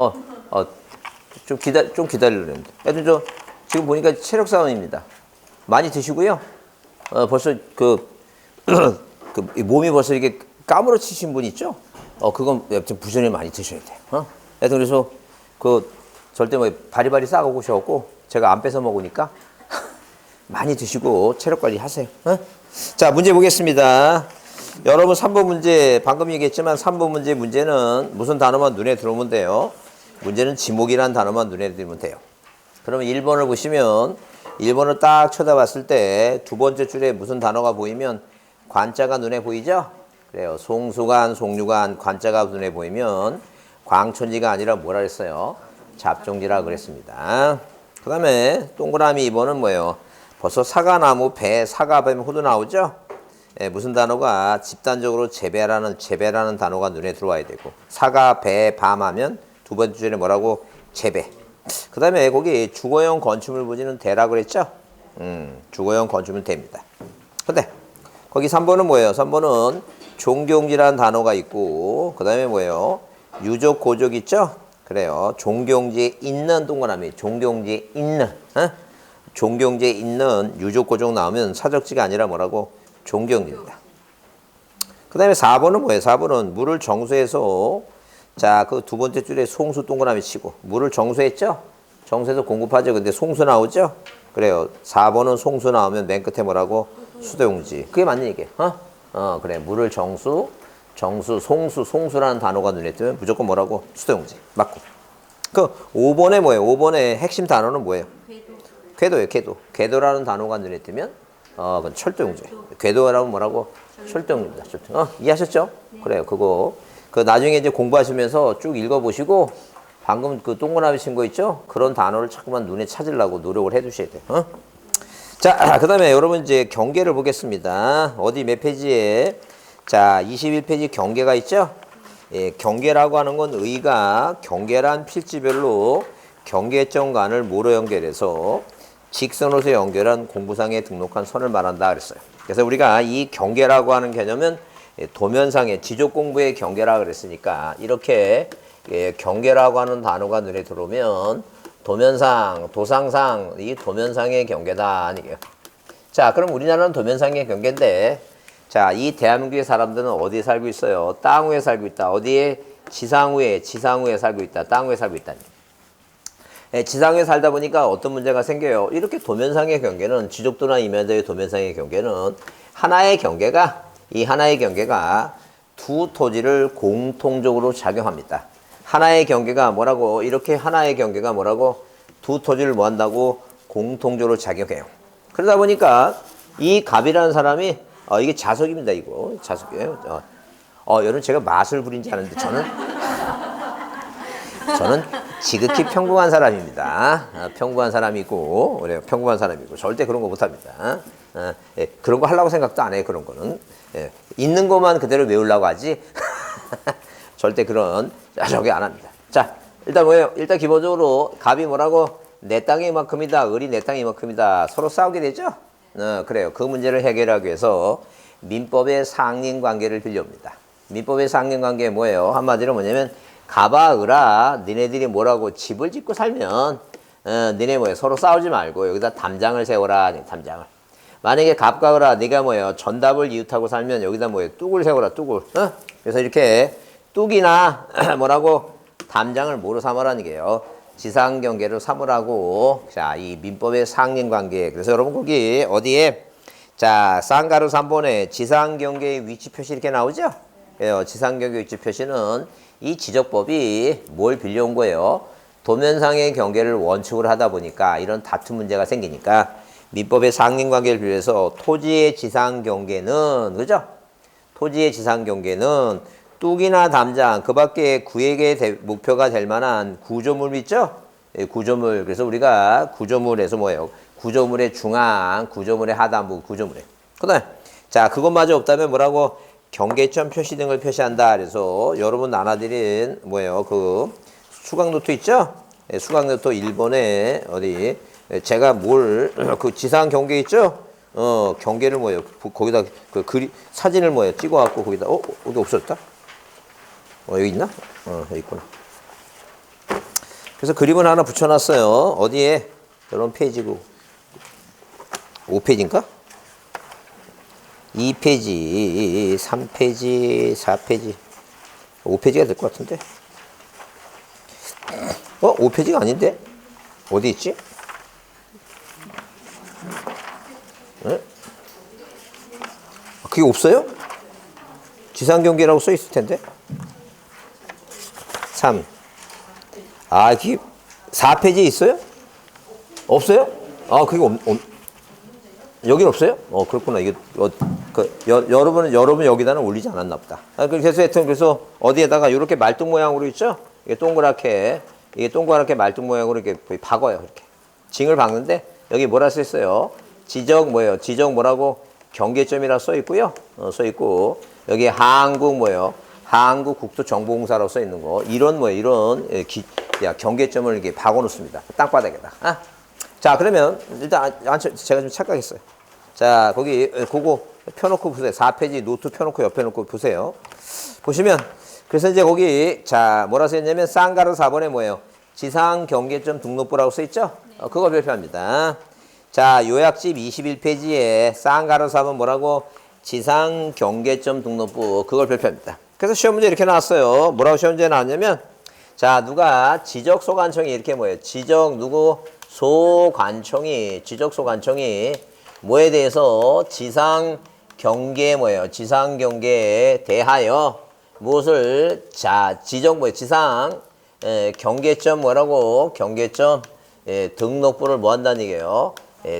어, 어, 좀 기다리려는데. 하여튼 지금 보니까 체력 싸움입니다. 많이 드시고요. 벌써 이 몸이 벌써 이게 까무러치신 분 있죠? 그건 좀 부지런히 많이 드셔야 돼요. 하여튼 그래서 절대 뭐 바리바리 싸고 오셔갖고 제가 안 뺏어 먹으니까 많이 드시고 체력 관리 하세요. 자, 문제 보겠습니다. 여러분 3번 문제 방금 얘기했지만 3번 문제는 무슨 단어만 눈에 들어오면 돼요. 문제는 지목이라는 단어만 눈에 들어오면 돼요. 그러면 1번을 보시면 1번을 딱 쳐다봤을 때 두 번째 줄에 무슨 단어가 보이면 관자가 눈에 보이죠? 그래요. 송수관, 송유관, 관자가 눈에 보이면 광천지가 아니라 뭐라 그랬어요? 잡종지라 그랬습니다. 그 다음에 동그라미 2번은 뭐예요? 벌써 사과나무, 배, 사과뱀, 호두 나오죠? 무슨 단어가 집단적으로 재배라는 단어가 눈에 들어와야 되고 사과, 배, 밤 하면 두 번째 줄에 뭐라고? 재배. 그 다음에 거기 주거용 건축물 부지는 대라 그랬죠? 주거용 건축물 대입니다. 근데 거기 3번은 뭐예요? 3번은 종교용지라는 단어가 있고 그 다음에 뭐예요? 유족, 고족 있죠? 그래요. 종교용지에 있는 동그라미. 종교용지에 있는. 종교용지에 있는 유족, 고족 나오면 사적지가 아니라 뭐라고? 종교용지입니다. 그 다음에 4번은 뭐예요? 4번은 물을 정수해서 자, 그 두 번째 줄에 송수 동그라미 치고 물을 정수했죠? 정수해서 공급하죠. 근데 송수 나오죠? 그래요. 4번은 송수 나오면 맨 끝에 뭐라고? 수도용지. 그게 맞는 얘기예요. 그래. 물을 송수라는 단어가 눈에 뜨면 무조건 뭐라고? 수도용지. 맞고. 그 5번에 뭐예요? 5번의 핵심 단어는 뭐예요? 궤도예요. 궤도라는 단어가 눈에 뜨면 그건 철도용지. 궤도라면 뭐라고? 철도용지입니다. 이해하셨죠? 그래요. 그거 나중에 이제 공부하시면서 쭉 읽어보시고 방금 그 동그라미 친 거 있죠? 그런 단어를 자꾸만 눈에 찾으려고 노력을 해두셔야 돼요. 자, 그 다음에 여러분 이제 경계를 보겠습니다. 어디 몇 페이지에? 자, 21페이지 경계가 있죠? 예, 경계라고 하는 건 의가 경계란 필지별로 경계점간을 뭐로 연결해서 직선으로서 연결한 공부상에 등록한 선을 말한다 그랬어요. 그래서 우리가 이 경계라고 하는 개념은 도면상의 지적 공부의 경계라 그랬으니까 이렇게 경계라고 하는 단어가 눈에 들어오면 도면상, 도상상, 이 도면상의 경계다 아니에요. 자, 그럼 우리나라는 도면상의 경계인데 자, 이 대한민국의 사람들은 어디에 살고 있어요? 땅 위에 살고 있다. 어디에? 지상 위에 살고 있다. 땅 위에 살고 있다. 지상 위에 살다 보니까 어떤 문제가 생겨요? 이렇게 도면상의 경계는 지적도나 이면도의 도면상의 경계는 이 하나의 경계가 두 토지를 공통적으로 작용합니다. 하나의 경계가 뭐라고? 이렇게 하나의 경계가 뭐라고? 두 토지를 뭐 한다고? 공통적으로 작용해요. 그러다 보니까 이 갑이라는 사람이 이게 자석입니다. 이거 자석이에요. 여러분 제가 맛을 부린지 아는데 저는 지극히 평범한 사람입니다. 평범한 사람이고 그래요. 평범한 사람이고 절대 그런 거 못합니다. 그런 거 하려고 생각도 안 해요. 그런 거는 있는 것만 그대로 외우려고 하지 절대 그런 저기 안 합니다. 자, 일단 뭐예요? 일단 기본적으로 갑이 뭐라고? 내 땅이 이만큼이다. 을이 내 땅이 이만큼이다. 서로 싸우게 되죠? 그래요. 그 문제를 해결하기 위해서 민법의 상린관계를 빌려옵니다. 민법의 상린관계 뭐예요? 한마디로 뭐냐면 갑아 을아 니네들이 뭐라고 집을 짓고 살면 니네 뭐예요? 서로 싸우지 말고 여기다 담장을 세워라. 담장을. 만약에 갑과 을아 네가 뭐예요? 전답을 이웃하고 살면 여기다 뭐예요? 뚝을 세워라. 뚝을. 그래서 이렇게 뚝이나 뭐라고? 담장을 뭐로 삼으라는 게요? 지상경계를 삼으라고. 자, 이 민법의 상린관계. 그래서 여러분 거기 어디에? 자, 쌍가루 3번에 지상경계의 위치 표시 이렇게 나오죠? 지상경계 위치 표시는 이 지적법이 뭘 빌려온 거예요? 도면상의 경계를 원칙으로 하다 보니까 이런 다툼 문제가 생기니까 민법의 상린관계를 빌려서 토지의 지상경계는 그죠? 토지의 지상경계는 뚝이나 담장 그 밖에 구획의 목표가 될 만한 구조물 있죠? 구조물. 그래서 우리가 구조물에서 뭐예요? 구조물의 중앙, 구조물의 하단부, 구조물에. 그다음에 자, 그것마저 없다면 뭐라고? 경계점 표시 등을 표시한다. 그래서 여러분 나눠드린 뭐예요? 그 수강노트 있죠? 수강노트 1번에 어디 제가 그 지상 경계 있죠? 경계를 뭐예요? 거기다 사진을 뭐예요? 찍어갖고 거기다 여기 없어졌다? 여기 있나? 여기 있구나. 그래서 그림을 하나 붙여놨어요. 어디에? 이런 페이지고. 5페이지인가? 2페이지, 3페이지, 4페이지. 5페이지가 될 것 같은데? 5페이지가 아닌데? 어디 있지? 네? 그게 없어요? 지상경계라고 써 있을 텐데? 3. 그게 4페이지에 있어요? 없어요? 그게 여긴 없어요? 그렇구나. 이게, 여러분 여기다는 올리지 않았나 보다. 그래서 하여튼, 그래서 어디에다가 이렇게 말뚝 모양으로 있죠? 이게 동그랗게 말뚝 모양으로 이렇게 박아요. 이렇게. 징을 박는데, 여기 뭐라 써 있어요? 지적 뭐예요? 지적 뭐라고? 경계점이라 써 있고요. 써 있고, 여기 한국 국토정보공사라고 써 있는 거. 이런 경계점을 이렇게 박아 놓습니다. 땅바닥에다. 자, 그러면 일단 제가 좀 착각했어요. 자, 거기 그거 펴놓고 보세요. 4페이지 노트 펴놓고 옆에 놓고 보세요. 보시면 그래서 이제 거기 자 뭐라 써 있냐면 쌍가루 4번에 뭐예요? 지상 경계점 등록부라고 써 있죠? 그거 발표합니다. 자, 요약집 21페이지에 쌍가루 4번 뭐라고? 지상 경계점 등록부 그걸 발표합니다. 그래서 시험 문제 이렇게 나왔어요. 뭐라고 시험 문제 나왔냐면 자, 누가 지적 소관청이 이렇게 뭐예요? 지적 소관청이 뭐에 대해서 지상 경계 지상 경계에 대하여 무엇을 지적 지상 경계점 경계점 등록부를 뭐 한다는 얘기예요.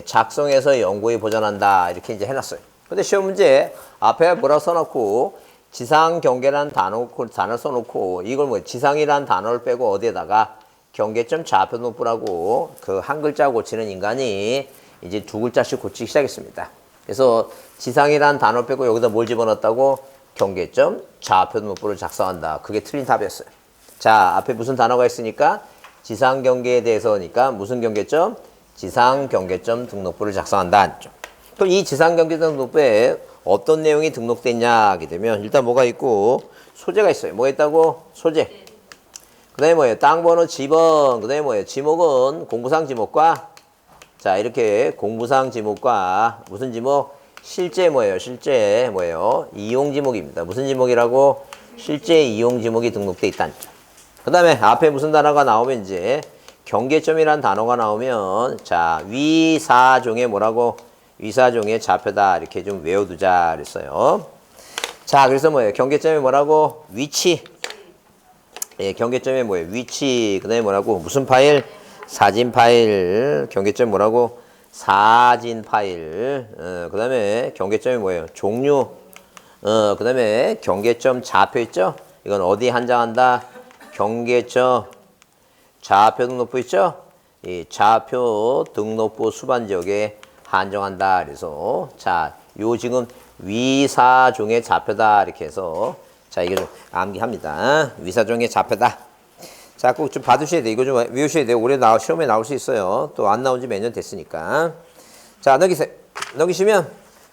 작성해서 연구에 보전한다 이렇게 이제 해놨어요. 근데 시험 문제 앞에 뭐라 써놓고 지상 경계라는 단어를 써놓고 이걸 지상이라는 단어를 빼고 어디에다가 경계점 좌표 등록부라고 그 한 글자 고치는 인간이 이제 두 글자씩 고치기 시작했습니다. 그래서 지상이라는 단어 빼고 여기다 뭘 집어넣었다고? 경계점 좌표 등록부를 작성한다. 그게 틀린 답이었어요. 자, 앞에 무슨 단어가 있으니까 지상 경계에 대해서니까 무슨 경계점? 지상 경계점 등록부를 작성한다. 그럼 이 지상 경계점 등록부에 어떤 내용이 등록돼 있냐 하게 되면 일단 뭐가 있고 소재가 있어요. 뭐가 있다고? 소재. 그 다음에 뭐예요? 땅번호 지번. 그 다음에 뭐예요? 지목은 공부상 지목과 자 이렇게 공부상 지목과 무슨 지목? 실제 실제 이용 지목입니다. 무슨 지목이라고? 실제 이용 지목이 등록돼 있다는 점. 그 다음에 앞에 무슨 단어가 나오면 이제 경계점이라는 단어가 나오면 자 위사종의 뭐라고? 위사종의 좌표다 이렇게 좀 외워두자 그랬어요. 자 그래서 경계점이 뭐라고? 위치. 경계점이 위치. 그 다음에 뭐라고? 무슨 파일? 사진 파일. 경계점이 뭐라고? 사진 파일. 그 다음에 경계점이 종류. 그 다음에 경계점 좌표 있죠? 이건 어디에 한정한다? 경계점 좌표 등록부 있죠? 이 좌표 등록부 수반 지역에 한정한다. 그래서 자, 요 지금 위사종의 좌표다 이렇게 해서 자, 이거 좀 암기합니다. 위사종의 좌표다. 자, 꼭 좀 받으셔야 돼. 이거 좀 외우셔야 돼요. 올해 시험에 나올 수 있어요. 또 안 나온 지 몇 년 됐으니까. 자, 넘기시면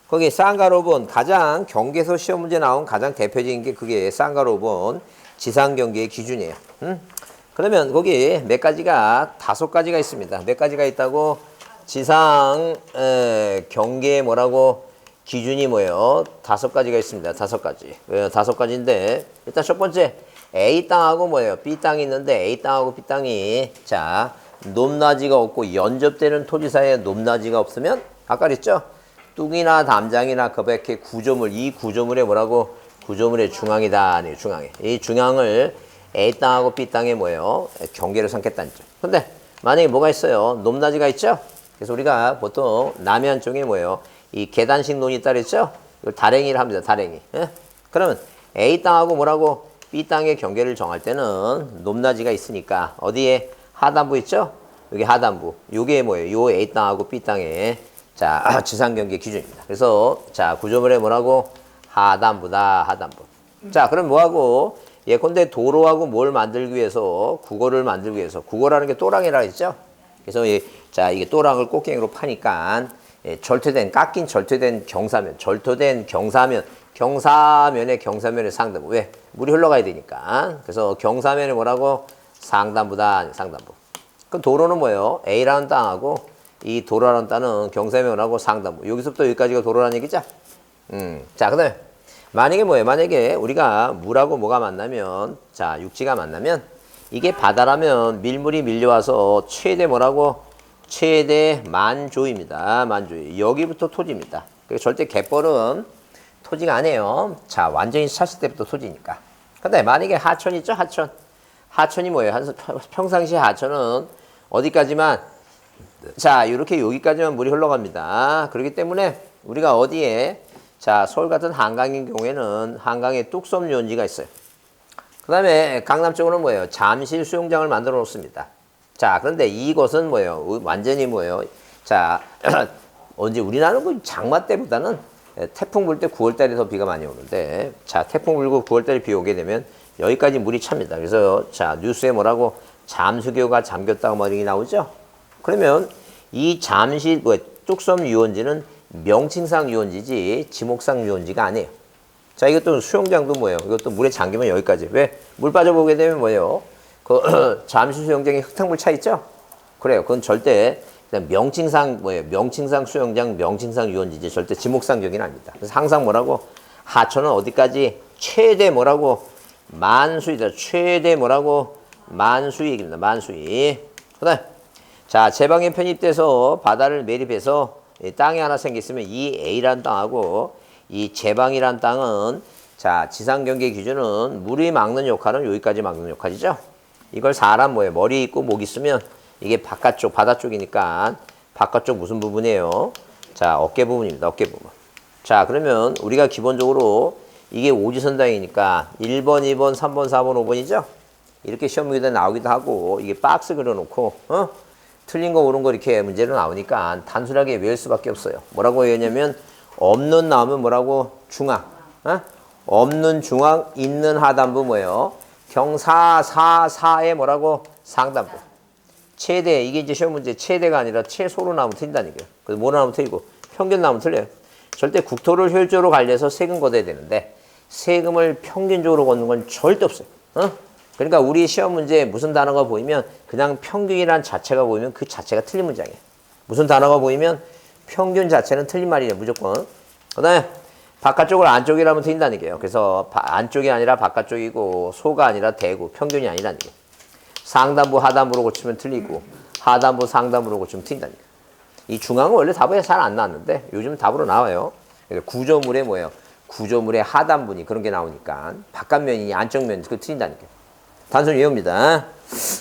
거기 쌍가로본 가장 경계에서 시험 문제 나온 가장 대표적인 게 그게 쌍가로본 지상 경계의 기준이에요. 그러면 거기 몇 가지가 5가지가 있습니다. 몇 가지가 있다고? 지상 경계의 기준이 5가지가 있습니다. 5가지. 5가지인데 일단 첫 번째 A 땅하고 B 땅이 있는데 A 땅하고 B 땅이 자 높낮이가 없고 연접되는 토지 사이에 높낮이가 없으면 아까 그랬죠? 뚝이나 담장이나 그렇게 구조물 이 구조물의 구조물의 중앙이다. 중앙에 이 중앙을 A 땅하고 B 땅에 경계를 삼겠다는 점. 근데 만약에 뭐가 있어요? 높낮이가 있죠? 그래서 우리가 보통 남해안 쪽에 이 계단식 논이 있다 그랬죠? 이걸 다랭이를 합니다. 다랭이. 예? 그러면 A 땅하고 B 땅의 경계를 정할 때는 높낮이가 있으니까 어디에 하단부 있죠? 여기 하단부. 요게 요 A 땅하고 B 땅의 자 지상 경계 기준입니다. 그래서 자 구조물에 하단부다. 하단부. 자 그럼 뭐하고 예컨대 도로하고 뭘 만들기 위해서 국어를 만들기 위해서 국어라는 게 또랑이라 했죠? 그래서 자 이게 또랑을 꽃갱이로 파니까 깎인 절퇴된 경사면, 경사면의 상단부. 왜? 물이 흘러가야 되니까. 그래서 경사면에 상단부다. 상단부. 그 도로는 뭐예요? A라는 땅하고 이 도로라는 땅은 경사면하고 상단부. 여기서부터 여기까지가 도로라는 얘기죠? 자, 그 다음에 만약에 뭐예요? 만약에 우리가 물하고 뭐가 만나면, 자, 육지가 만나면 이게 바다라면 밀물이 밀려와서 최대 뭐라고? 최대 만조입니다. 만조. 여기부터 토지입니다. 그러니까 절대 갯벌은 토지가 아니에요. 자, 완전히 찼을 때부터 토지니까. 근데 만약에 하천 있죠? 하천. 하천이 뭐예요? 평상시 하천은 어디까지만, 자, 이렇게 여기까지만 물이 흘러갑니다. 그렇기 때문에 우리가 어디에, 자, 서울 같은 한강인 경우에는 한강에 뚝섬 유원지가 있어요. 그 다음에 강남 쪽으로는 뭐예요? 잠실 수영장을 만들어 놓습니다. 자, 그런데 이곳은 뭐예요? 완전히 뭐예요? 자, 언제 우리나라는 그 장마 때보다는 태풍 불 때 9월달에 더 비가 많이 오는데, 자, 태풍 불고 9월달에 비 오게 되면 여기까지 물이 찹니다. 그래서 자, 뉴스에 뭐라고 잠수교가 잠겼다고 말이 나오죠? 그러면 이 잠실 뚝섬 유원지는 명칭상 유원지지 지목상 유원지가 아니에요. 자, 이것도 수영장도 뭐예요? 이것도 물에 잠기면 여기까지. 왜? 물 빠져보게 되면 뭐예요? 그 잠실 수영장에 흙탕물 차 있죠? 그래요. 그건 절대 그냥 명칭상 뭐예요? 명칭상 수영장, 명칭상 유원지지 절대 지목상 경기는 아닙니다. 그래서 항상 뭐라고? 하천은 어디까지? 최대 뭐라고? 만수이다. 최대 뭐라고? 만수위 얘기입니다. 만수위. 그 다음, 자, 제방에 편입돼서 바다를 매립해서 땅이 하나 생겼으면 이 A라는 땅하고 이 제방이라는 땅은, 자, 지상 경계 기준은 물이 막는 역할은 여기까지 막는 역할이죠. 이걸 사람 뭐예요? 머리 있고 목 있으면 이게 바깥쪽, 바다 쪽이니까 바깥쪽 무슨 부분이에요? 자, 어깨 부분입니다. 어깨 부분. 자, 그러면 우리가 기본적으로 이게 오지선다이니까 1번, 2번, 3번, 4번, 5번이죠? 이렇게 시험 문제에 나오기도 하고, 이게 박스 그려놓고, 틀린 거 옳은 거 이렇게 문제로 나오니까 단순하게 외울 수밖에 없어요. 뭐라고 했냐면, 없는 나오면 뭐라고? 중앙. 없는 중앙, 있는 하단부 뭐예요? 경사, 사의 뭐라고? 상단부. 최대, 이게 이제 시험 문제 최대가 아니라 최소로 나오면 틀린다는 얘기예요. 그래서 뭐로 나오면 틀리고, 평균 나오면 틀려요. 절대 국토를 효율적으로 관리해서 세금 걷어야 되는데, 세금을 평균적으로 걷는 건 절대 없어요. 그러니까 우리 시험 문제에 무슨 단어가 보이면 그냥 평균이란 자체가 보이면 그 자체가 틀린 문장이에요. 무슨 단어가 보이면 평균 자체는 틀린 말이에요. 무조건. 그 다음에 바깥쪽을 안쪽이라면 틀린다는 얘기예요. 그래서 안쪽이 아니라 바깥쪽이고 소가 아니라 대고 평균이 아니라는 얘기예요. 상단부 하단부로 고치면 틀리고 하단부 상단부로 고치면 틀린다는 얘기예요. 이 중앙은 원래 답에 잘 안 나왔는데 요즘은 답으로 나와요. 그러니까 구조물에 뭐예요? 구조물의 하단분이 그런 게 나오니까 바깥면이 안쪽면 그 틀린다는 얘기예요. 단순 이해입니다.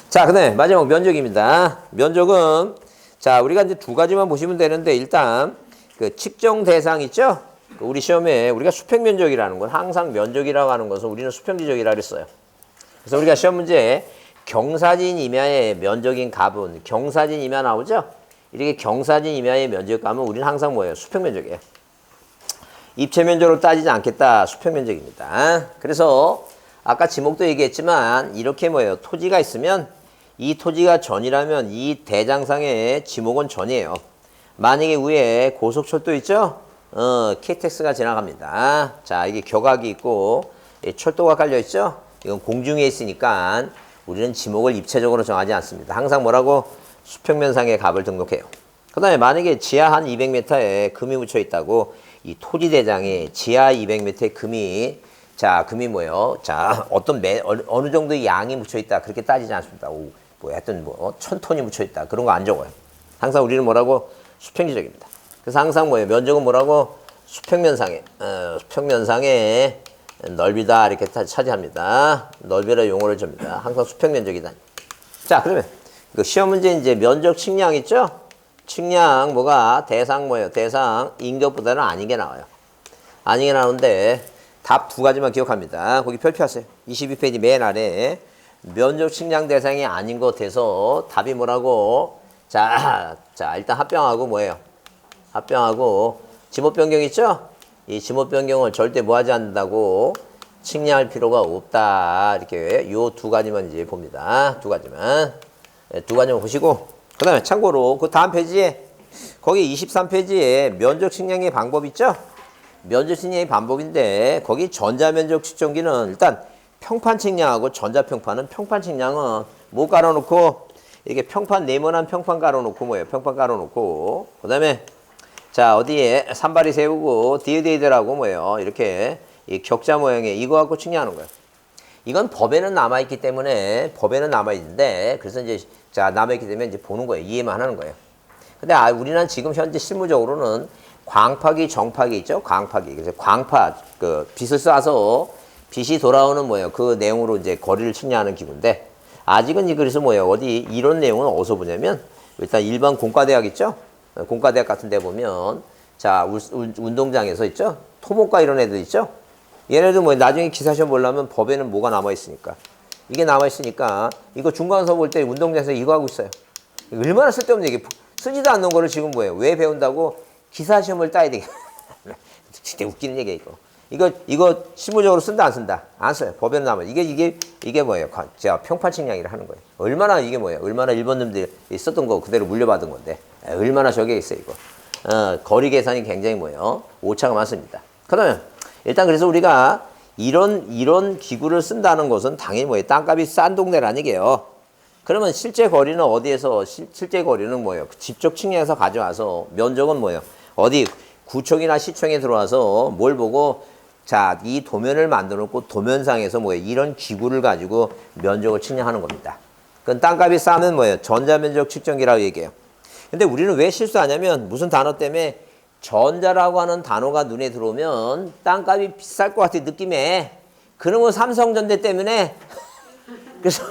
자, 그 다음에 마지막 면적입니다. 면적은, 자, 우리가 이제 두 가지만 보시면 되는데, 일단, 그 측정 대상 있죠? 우리 시험에 우리가 수평 면적이라는 건 항상 면적이라고 하는 것은 우리는 수평 지적이라고 그랬어요. 그래서 우리가 시험 문제에 경사진 임야의 면적인 값은 경사진 임야 나오죠? 이렇게 경사진 임야의 면적 값은 우리는 항상 뭐예요? 수평 면적이에요. 입체 면적으로 따지지 않겠다. 수평 면적입니다. 그래서 아까 지목도 얘기했지만 이렇게 뭐예요? 토지가 있으면 이 토지가 전이라면 이 대장상의 지목은 전이에요. 만약에 위에 고속철도 있죠? KTX가 지나갑니다. 자, 이게 격악이 있고 철도가 깔려 있죠? 이건 공중에 있으니까 우리는 지목을 입체적으로 정하지 않습니다. 항상 뭐라고? 수평면상의 값을 등록해요. 그 다음에 만약에 지하 한 200m에 금이 묻혀 있다고 이 토지 대장에 지하 200m에 금이, 자, 금이 뭐예요? 자, 어느 정도의 양이 묻혀 있다. 그렇게 따지지 않습니다. 하여튼 1000톤이 묻혀 있다. 그런 거 안 적어요. 항상 우리는 뭐라고? 수평지적입니다. 그래서 항상 뭐예요? 면적은 뭐라고? 수평면상의 넓이다. 이렇게 차지합니다. 넓이라 용어를 줍니다. 항상 수평면적이다. 자, 그러면 그 시험 문제 이제 면적 측량 있죠? 측량 뭐가? 대상 뭐예요? 대상 인격보다는 아닌 게 나와요. 아닌 게 나오는데 답 두 가지만 기억합니다. 거기 별표하세요. 22페이지 맨 아래 면적 측량 대상이 아닌 것 돼서 답이 뭐라고? 자, 일단 합병하고 뭐예요? 합병하고 지목 변경 있죠? 이 지목 변경을 절대 뭐 하지 않는다고? 측량할 필요가 없다. 이렇게 요 두 가지만 이제 봅니다. 두 가지만 보시고, 그 다음에 참고로 그 다음 페이지에 거기 23페이지에 면적 측량의 방법 있죠? 면적 측량의 방법인데 거기 전자면적 측정기는 일단 평판 측량하고 전자평판은 평판 측량은 뭐 깔아놓고 이게 평판 네모난 평판 깔아놓고 뭐예요? 평판 깔아놓고 그다음에 자 어디에 산발이 세우고 디에데이드라고 뭐예요? 이렇게 이 격자 모양의 이거 갖고 측량하는 거예요. 이건 법에는 남아있기 때문에 법에는 남아있는데 그래서 이제 자 남아있기 때문에 이제 보는 거예요. 이해만 하는 거예요. 근데 우리는 지금 현재 실무적으로는 광파기, 정파기 있죠? 광파기. 그래서 광파 그 빛을 쏴서 빛이 돌아오는 뭐예요? 그 내용으로 이제 거리를 측량하는 기구인데 아직은 그래서 뭐예요? 어디 이런 내용은 어디서 보냐면 일단 일반 공과대학 있죠? 공과대학 같은 데 보면 자 운동장에서 있죠? 토목과 이런 애들 있죠? 얘네들 뭐 나중에 기사시험 보려면 법에는 뭐가 남아있으니까 이게 남아있으니까 이거 중간서 볼 때 운동장에서 이거 하고 있어요. 얼마나 쓸데없는 얘기 쓰지도 않는 거를 지금 뭐예요? 왜 배운다고 기사시험을 따야 되겠 진짜 웃기는 얘기야 이거 실무적으로 쓴다 안 쓴다? 안 써요. 법에는 남아. 이게 뭐예요? 제가 평판 측량이라 하는 거예요. 얼마나 이게 뭐예요? 얼마나 일본놈들이 썼던 거 그대로 물려받은 건데 얼마나 저게 있어요 이거. 거리 계산이 굉장히 뭐예요? 오차가 많습니다. 그러면 일단 그래서 우리가 이런 기구를 쓴다는 것은 당연히 뭐예요? 땅값이 싼 동네라는 얘기예요. 그러면 실제 거리는 어디에서 실제 거리는 뭐예요? 직접 측량해서 가져와서 면적은 뭐예요? 어디 구청이나 시청에 들어와서 뭘 보고 자, 이 도면을 만들어 놓고 도면상에서 뭐예요? 이런 기구를 가지고 면적을 측량하는 겁니다. 그건 땅값이 싸면 뭐예요? 전자면적 측정기라고 얘기해요. 근데 우리는 왜 실수하냐면 무슨 단어 때문에 전자라고 하는 단어가 눈에 들어오면 땅값이 비쌀 것 같은 느낌에 그런 건 삼성전자 때문에 그래서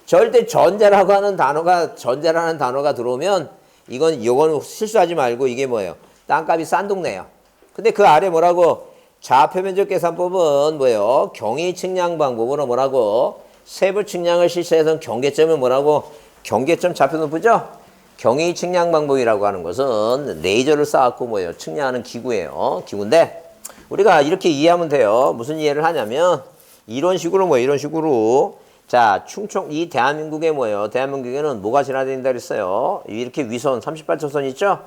절대 전자라는 단어가 들어오면 이건 실수하지 말고 이게 뭐예요? 땅값이 싼 동네예요. 근데 그 아래 뭐라고? 좌표면적 계산법은 뭐예요? 경위 측량 방법으로 뭐라고? 세부 측량을 실시해서 경계점을 뭐라고? 경계점 좌표 높이죠? 경위 측량 방법이라고 하는 것은 레이저를 쏴갖고 뭐예요? 측량하는 기구예요. 기구인데 우리가 이렇게 이해하면 돼요. 무슨 이해를 하냐면 이런 식으로 자 충청 이 대한민국에 뭐예요? 대한민국에는 뭐가 진화된다 그랬어요? 이렇게 위선 38초선 있죠?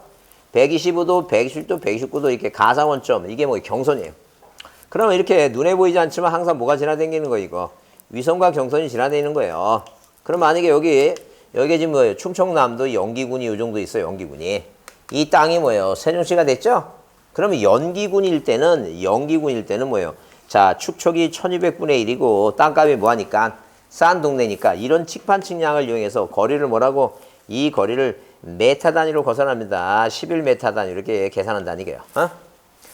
125도, 110도, 119도 이렇게 가상원점 이게 뭐 경선이에요. 그러면 이렇게 눈에 보이지 않지만 항상 뭐가 지나다니는 거 이거 위성과 경선이 지나다니는 거예요. 그럼 만약에 여기 지금 뭐예요? 충청남도 연기군이 이 정도 있어요. 연기군이 이 땅이 뭐예요? 세종시가 됐죠? 그러면 연기군일 때는 뭐예요? 자 축척이 1200분의 1이고 땅값이 뭐하니까 싼 동네니까 이런 칙판 측량을 이용해서 거리를 뭐라고 이 거리를 메타 단위로 거선합니다. 11m 단위 이렇게 계산한다는 얘기예요.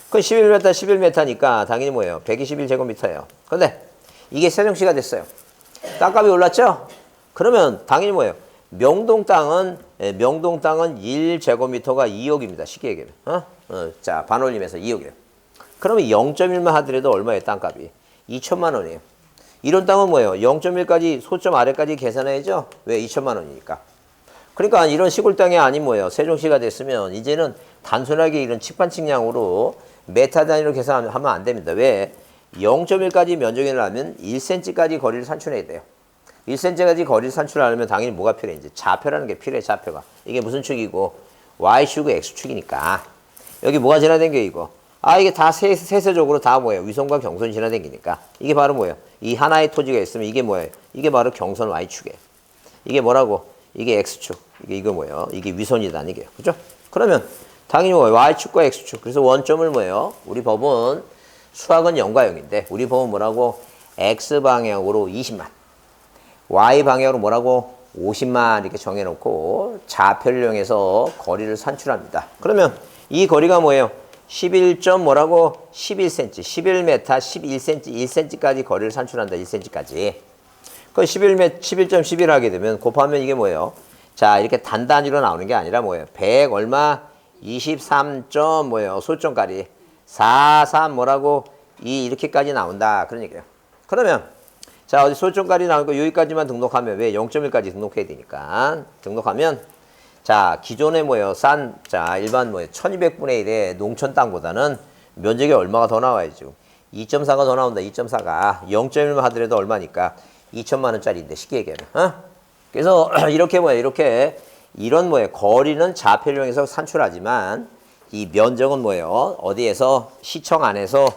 그럼 11m니까 당연히 뭐예요? 121제곱미터예요. 그런데 이게 세종시가 됐어요. 땅값이 올랐죠? 그러면 당연히 뭐예요? 명동 땅은 1제곱미터가 2억입니다. 쉽게 얘기하면. 자, 반올림해서 2억이에요. 그러면 0.1만 하더라도 얼마예요? 땅값이? 2천만 원이에요. 이런 땅은 뭐예요? 0.1까지 소점 아래까지 계산해야죠? 왜? 2천만 원이니까. 그러니까 이런 시골 땅이 아닌 뭐예요? 세종시가 됐으면 이제는 단순하게 이런 칙판 측량으로 메타 단위로 계산하면 안 됩니다. 왜? 0.1까지 면적이 나면 1cm까지 거리를 산출해야 돼요. 1cm까지 거리를 산출하려면 당연히 뭐가 필요해? 이제 좌표라는 게 필요해, 좌표가. 이게 무슨 축이고? Y축이고 X축이니까. 여기 뭐가 지나된 게 이거? 이게 다 세세적으로 다 뭐예요? 위성과 경선이 지나다니니까. 이게 바로 뭐예요? 이 하나의 토지가 있으면 이게 뭐예요? 이게 바로 경선 Y축이에요. 이게 뭐라고? 이게 X축. 이거 뭐예요? 이게 위선이다는 얘기예요. 그죠? 그러면 당연히 뭐예요? Y축과 X축. 그래서 원점을 뭐예요? 우리 법은 수학은 0과 0인데 우리 법은 뭐라고? X방향으로 20만. Y방향으로 뭐라고? 50만 이렇게 정해놓고 좌표를 이용해서 거리를 산출합니다. 그러면 이 거리가 뭐예요? 11점 뭐라고? 11cm, 11m, 11cm, 1cm까지 거리를 산출한다. 1cm까지. 그 11.11 하게 되면 곱하면 이게 뭐예요? 자, 이렇게 단단위로 나오는 게 아니라 뭐예요? 100 얼마? 23점 뭐예요? 소점까지. 43 뭐라고? 이렇게까지 나온다. 그런 얘기예요. 그러면 자, 어디 소점까지 나오고 여기까지만 등록하면 왜 0.1까지 등록해야 되니까. 등록하면 자, 기존에 뭐예요? 자, 일반 뭐예요? 1200분의 1의 농촌 땅보다는 면적이 얼마가 더 나와야죠. 2.4가 더 나온다. 2.4가 0.1만 하더라도 얼마니까 2천만 원짜리인데 쉽게 얘기하면. 그래서 이렇게 뭐예요? 이런 뭐예요? 거리는 좌표를 이용해서 산출하지만 이 면적은 뭐예요? 어디에서 시청 안에서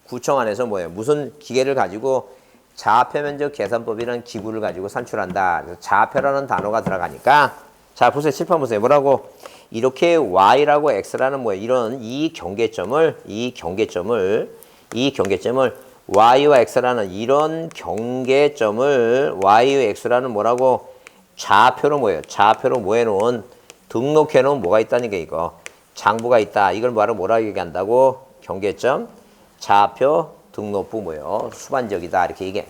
구청 안에서 뭐예요? 무슨 기계를 가지고 좌표 면적 계산법이라는 기구를 가지고 산출한다. 그래서 좌표라는 단어가 들어가니까 자 보세요. 칠판 보세요. 뭐라고? 이렇게 y라고 x라는 뭐예요? 이런 이 경계점을 y와 x라는 이런 경계점을 y와 x라는 뭐라고? 좌표로 뭐예요? 좌표로 뭐 해놓은 등록해 놓은 뭐가 있다는 게 이거 장부가 있다. 이걸 뭐라고 얘기한다고? 경계점 좌표 등록부 뭐예요? 수반적이다. 이렇게 얘기해.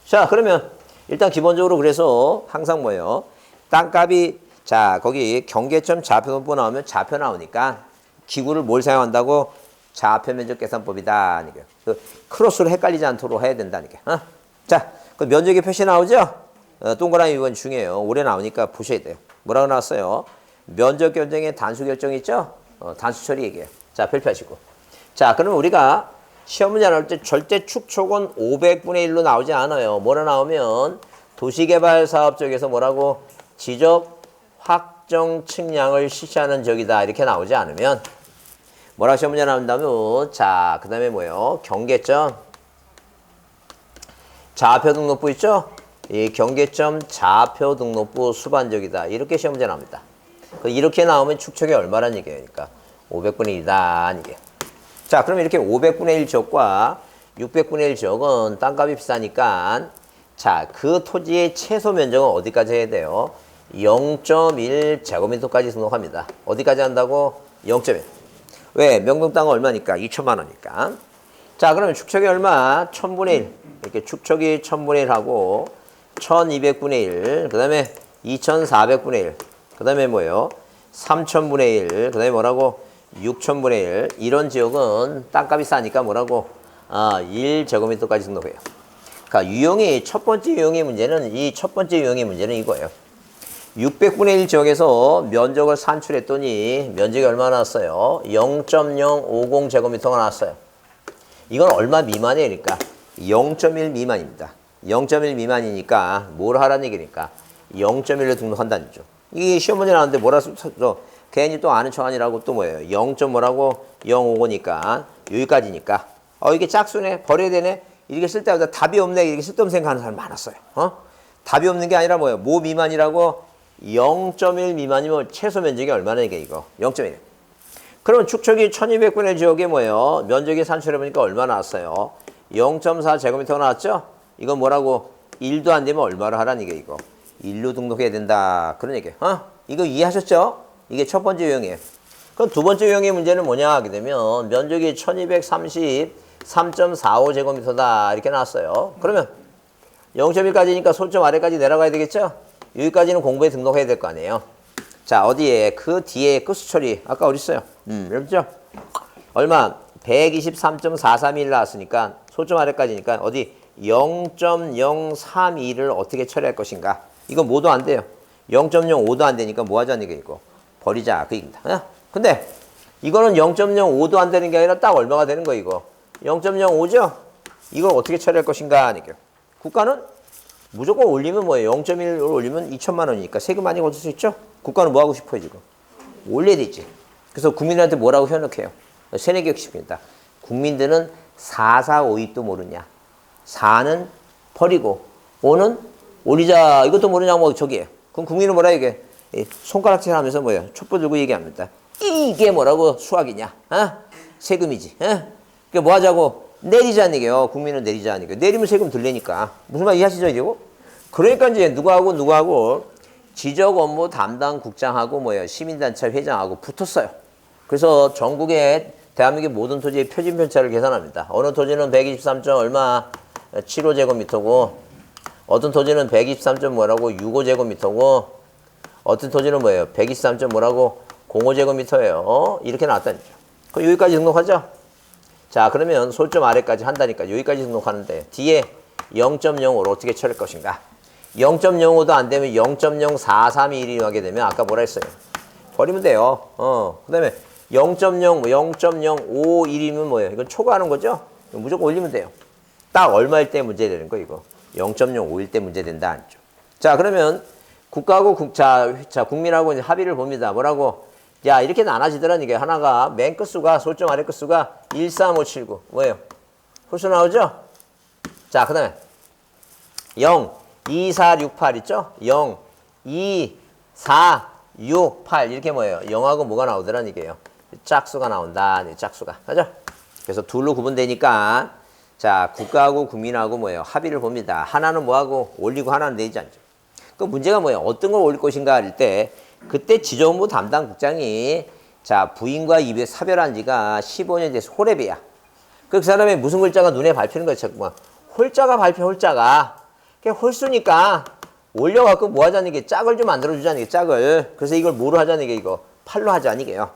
자, 그러면 일단 기본적으로 그래서 항상 뭐예요? 땅값이 자, 거기 경계점 좌표 등록부 나오면 좌표 나오니까 기구를 뭘 사용한다고? 좌표 면적 계산법이다. 그 크로스로 헷갈리지 않도록 해야 된다는 게. 자, 그 면적의 표시 나오죠? 동그라미 이건 중요해요. 오래 나오니까 보셔야 돼요. 뭐라고 나왔어요? 면적 결정의 단수 결정 있죠? 단수 처리 얘기해요. 자, 별표하시고. 자, 그러면 우리가 시험 문제 나올 때 절대 축척은 500분의 1로 나오지 않아요. 뭐라 나오면 도시개발 사업 쪽에서 뭐라고? 지적 확정 측량을 실시하는 적이다. 이렇게 나오지 않으면 뭐라 시험 문제 나온다면 자, 그 다음에 뭐예요? 경계점 좌표 등록부 있죠? 이 경계점 좌표 등록부 수반적이다. 이렇게 시험 문제 나옵니다. 이렇게 나오면 축척이 얼마란 얘기예요? 그러니까 500분의 1이다. 이게. 자, 그럼 이렇게 500분의 1 지역과 600분의 1 지역은 땅값이 비싸니까 자, 그 토지의 최소 면적은 어디까지 해야 돼요? 0.1 제곱미터까지 등록합니다. 어디까지 한다고? 0.1. 왜? 명동 땅은 얼마니까? 2천만 원이니까. 자, 그러면 축척이 얼마? 1000분의 1. 이렇게 축척이 1000분의 1하고 1200분의 1. 그 다음에 2400분의 1. 그 다음에 뭐예요? 3000분의 1. 그 다음에 뭐라고? 6000분의 1. 이런 지역은 땅값이 싸니까 뭐라고? 1제곱미터까지 등록해요. 그러니까 유형이, 첫 번째 유형의 문제는, 이거예요. 600분의 1 지역에서 면적을 산출했더니 면적이 얼마 나왔어요? 0.050 제곱미터가 나왔어요. 이건 얼마 미만이에요? 그러니까 0.1 미만입니다. 0.1 미만이니까 뭘 하라는 얘기니까 0.1로 등록한다는 거죠. 이게 시험 문제 나왔는데 뭐라 써? 괜히 또 아는 척 아니라고 또 뭐예요? 0. 뭐라고? 050이니까 여기까지니까 이게 짝수네? 버려야 되네? 이렇게 쓸 때마다 답이 없네? 이렇게 쓸데없는 생각하는 사람 많았어요. 답이 없는 게 아니라 뭐예요? 뭐 미만이라고? 0.1 미만이면 최소 면적이 얼마나 이게 이거? 0.1. 그러면 축척이 1200분의 지역에 뭐예요? 면적이 산출해보니까 얼마 나왔어요? 0.4 제곱미터가 나왔죠? 이건 뭐라고? 1도 안 되면 얼마로 하라는 이게 이거? 1로 등록해야 된다. 그런 얘기예요. 이거 이해하셨죠? 이게 첫 번째 유형이에요. 그럼 두 번째 유형의 문제는 뭐냐 하게 되면 면적이 1233.45 제곱미터다. 이렇게 나왔어요. 그러면 0.1까지니까 소점 아래까지 내려가야 되겠죠? 여기까지는 공부에 등록해야 될 거 아니에요. 자, 어디에? 그 뒤에 끝수 처리. 아까 어디 있어요? 여기죠? 얼마? 123.431 나왔으니까 소점 아래까지니까 어디? 0.032를 어떻게 처리할 것인가? 이거 뭐도 안 돼요. 0.05도 안 되니까 뭐 하자는 게 이거? 버리자. 그 얘기입니다. 근데 이거는 0.05도 안 되는 게 아니라 딱 얼마가 되는 거 이거? 0.05죠? 이걸 어떻게 처리할 것인가? 하니까. 국가는 무조건 올리면 뭐예요? 0.1을 올리면 2천만 원이니까 세금 많이 거둘 수 있죠? 국가는 뭐 하고 싶어요, 지금? 올려야 되지. 그래서 국민들한테 뭐라고 현혹해요? 세뇌교육시킵니다. 국민들은 4, 4, 5, 2도 모르냐? 4는 버리고 5는 올리자. 이것도 모르냐? 뭐 저기에요. 그럼 국민은 뭐라 얘기해? 손가락질 하면서 뭐예요? 촛불 들고 얘기합니다. 이게 뭐라고 수학이냐? 세금이지. 그러니까 뭐 하자고? 내리자는 얘기예요. 국민은 내리자는 얘기예요. 내리면 세금 들 내니까. 무슨 말 이해하시죠, 이거? 그러니까 이제 누구하고 지적 업무 담당 국장하고 뭐예요? 시민단체 회장하고 붙었어요. 그래서 전국의 대한민국 모든 토지의 표준 편차를 계산합니다. 어느 토지는 123. 얼마? 75제곱미터고 어떤 토지는 123. 뭐라고? 65제곱미터고 어떤 토지는 뭐예요? 123. 뭐라고? 05제곱미터예요. 이렇게 나왔다니까. 그럼 여기까지 등록하죠? 자, 그러면 소점 아래까지 한다니까 여기까지 등록하는데 뒤에 0.05로 어떻게 처리할 것인가? 0.05도 안 되면 0.0431이 하게 되면 아까 뭐라 했어요? 버리면 돼요. 그 다음에 0.0, 0.051이면 뭐예요? 이건 초과하는 거죠? 무조건 올리면 돼요. 딱 얼마일 때 문제 되는 거 이거? 0.05일 때 문제 된다. 안죠. 자, 그러면 국가하고 국민하고 이제 합의를 봅니다. 뭐라고? 야, 이렇게 나눠지더란 이게 하나가 맨 끝수가 소점 아래 끝수가 13579 뭐예요? 홀수 나오죠? 자, 그 다음에 0, 2, 4, 6, 8 있죠? 0, 2, 4, 6, 8 이렇게 뭐예요? 0하고 뭐가 나오더란 얘기예요. 짝수가 나온다. 짝수가. 맞죠? 그래서 둘로 구분되니까 자, 국가하고 국민하고 뭐예요? 합의를 봅니다. 하나는 뭐하고 올리고 하나는 내지 않죠. 그 문제가 뭐예요? 어떤 걸 올릴 것인가 할 때 그때 지정부 담당 국장이 자, 부인과 이별 사별한 지가 15년 돼서 호래비야. 그 사람의 무슨 글자가 눈에 밟히는 거야, 자꾸만. 홀자가 밟혀, 홀자가. 그게 홀수니까 올려갖고 뭐 하자는 게 짝을 좀 만들어주자는 게 짝을. 그래서 이걸 뭐로 하자는 게 이거? 팔로 하자는 게요.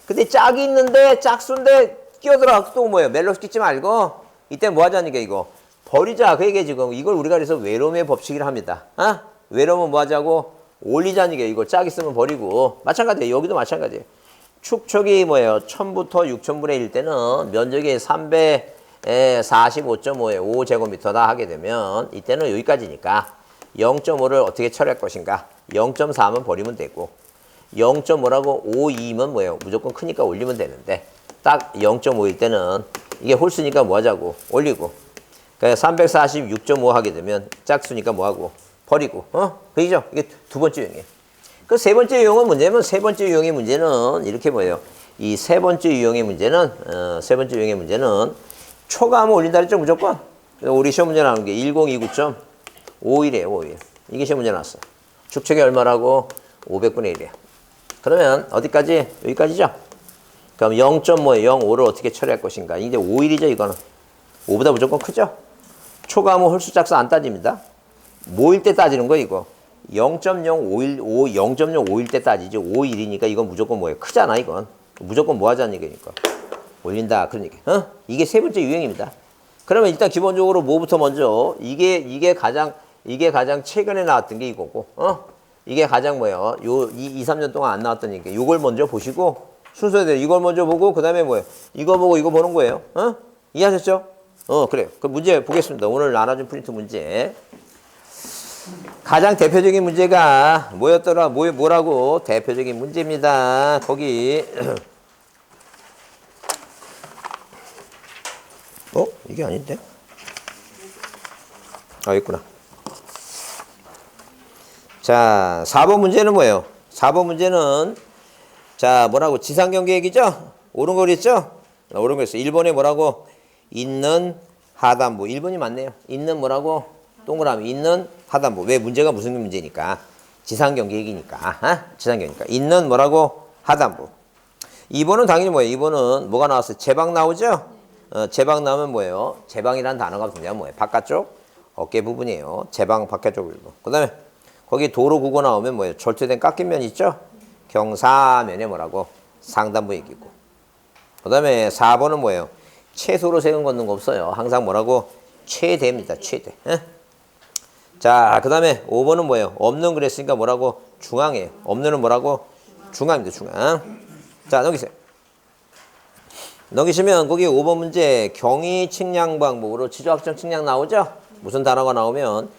근데 짝이 있는데 짝수인데 끼어들어갖고 또 뭐예요? 멜로스 끼지 말고 이때 뭐 하자는 게 이거? 버리자. 그 얘기에 지금 이걸 우리가 그래서 외로움의 법칙이라 합니다. 어? 외로움은 뭐 하자고? 올리자는 게 이거 짝 있으면 버리고. 마찬가지예요. 여기도 마찬가지예요. 축척이 뭐예요? 1000부터 6000분의 1 때는 면적이 345.5예요. 5제곱미터다 하게 되면 이때는 여기까지니까 0.5를 어떻게 처리할 것인가? 0.4면 버리면 되고 0.5라고 52면 뭐예요? 무조건 크니까 올리면 되는데 딱 0.5일 때는 이게 홀수니까 뭐 하자고? 올리고 그러니까 346.5 하게 되면 짝수니까 뭐 하고? 버리고 그죠? 이게 두 번째 유형이에요. 그 세 번째 유형은 뭐냐면 세 번째 유형의 문제는 이렇게 뭐예요? 이 세 번째 유형의 문제는 초감을 올린다 그랬죠 무조건? 우리 시험 문제 나오는 게 1029.51이에요 51. 이게 시험 문제 나왔어. 축척이 얼마라고? 500분의 1이에요. 그러면 어디까지? 여기까지죠? 그럼 0.5를 어떻게 처리할 것인가? 이제 5일이죠 이거는. 5보다 무조건 크죠? 초감은 홀수 짝수 안 따집니다. 뭐일 때 따지는 거 이거? 0.05일 때 따지죠. 5일이니까 이건 무조건 뭐예요? 크잖아 이건. 무조건 뭐 하자는 얘기니까. 올린다 그런 얘기. 이게 세 번째 유형입니다. 그러면 일단 기본적으로 뭐부터 먼저 이게 가장 최근에 나왔던 게 이거고. 이게 가장 뭐예요? 2, 3년 동안 안 나왔던 얘기. 이걸 먼저 보시고 순서대로 이걸 먼저 보고 그다음에 뭐예요? 이거 보고 이거 보는 거예요. 이해하셨죠? 그래요. 그 문제 보겠습니다. 오늘 나눠준 프린트 문제. 가장 대표적인 문제가 뭐였더라? 뭐라고? 대표적인 문제입니다. 거기 이게 아닌데? 있구나. 자, 4번 문제는 뭐예요? 4번 문제는 자, 뭐라고? 지상경계획이죠? 옳은 거 그랬죠? 옳은 거 했어. 1번에 뭐라고? 있는 하단부. 1번이 맞네요. 있는 뭐라고? 동그라미. 있는 하단부. 왜? 문제가 무슨 문제니까? 지상경계획이니까. 지상경계획이니까. 있는 뭐라고? 하단부. 2번은 당연히 뭐예요? 2번은 뭐가 나왔어요? 제방 나오죠? 제방 나오면 뭐예요? 제방이라는 단어가 뭐냐? 뭐예요? 바깥쪽 어깨 부분이에요. 제방 바깥쪽 부분. 그 다음에 거기 도로 구고 나오면 뭐예요? 절제된 깎인 면 있죠? 경사면에 뭐라고? 상단부 얘기고. 그 다음에 4번은 뭐예요? 최소로 세금 걷는 거 없어요. 항상 뭐라고? 최대입니다. 최대. 자, 그 다음에 5번은 뭐예요? 없는 그랬으니까 뭐라고? 중앙이에요. 없는은 뭐라고? 중앙입니다. 중앙. 자, 넘기세요. 넘기시면 거기 5번 문제 경위 측량 방법으로 지저확정 측량 나오죠? 무슨 단어가 나오면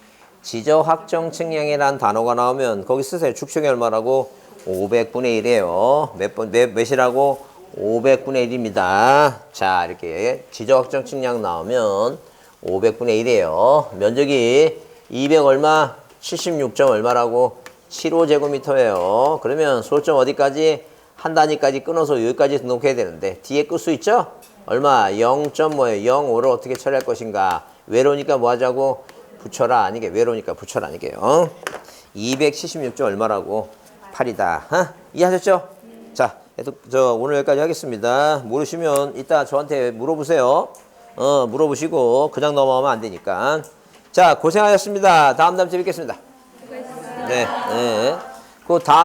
지저확정 측량이라는 단어가 나오면 거기 쓰세요. 축척이 얼마라고? 500분의 1이에요. 몇이라고? 500분의 1입니다. 자, 이렇게 지저확정 측량 나오면 500분의 1이에요. 면적이 200 얼마? 76점 얼마라고? 75제곱미터예요. 그러면 소점 어디까지? 한 단위까지 끊어서 여기까지 등록해야 되는데 뒤에 끌 수 있죠? 얼마? 0.05를 어떻게 처리할 것인가? 외로우니까 뭐 하자고? 붙여라 아니게. 외로우니까 붙여라 아니게요. 276점 얼마라고? 8이다. 이해하셨죠? 자, 오늘 여기까지 하겠습니다. 모르시면 이따 저한테 물어보세요. 물어보시고 그냥 넘어가면 안 되니까. 자, 고생하셨습니다. 다음 주에 뵙겠습니다. 수고하셨습니다. 네. 그 다음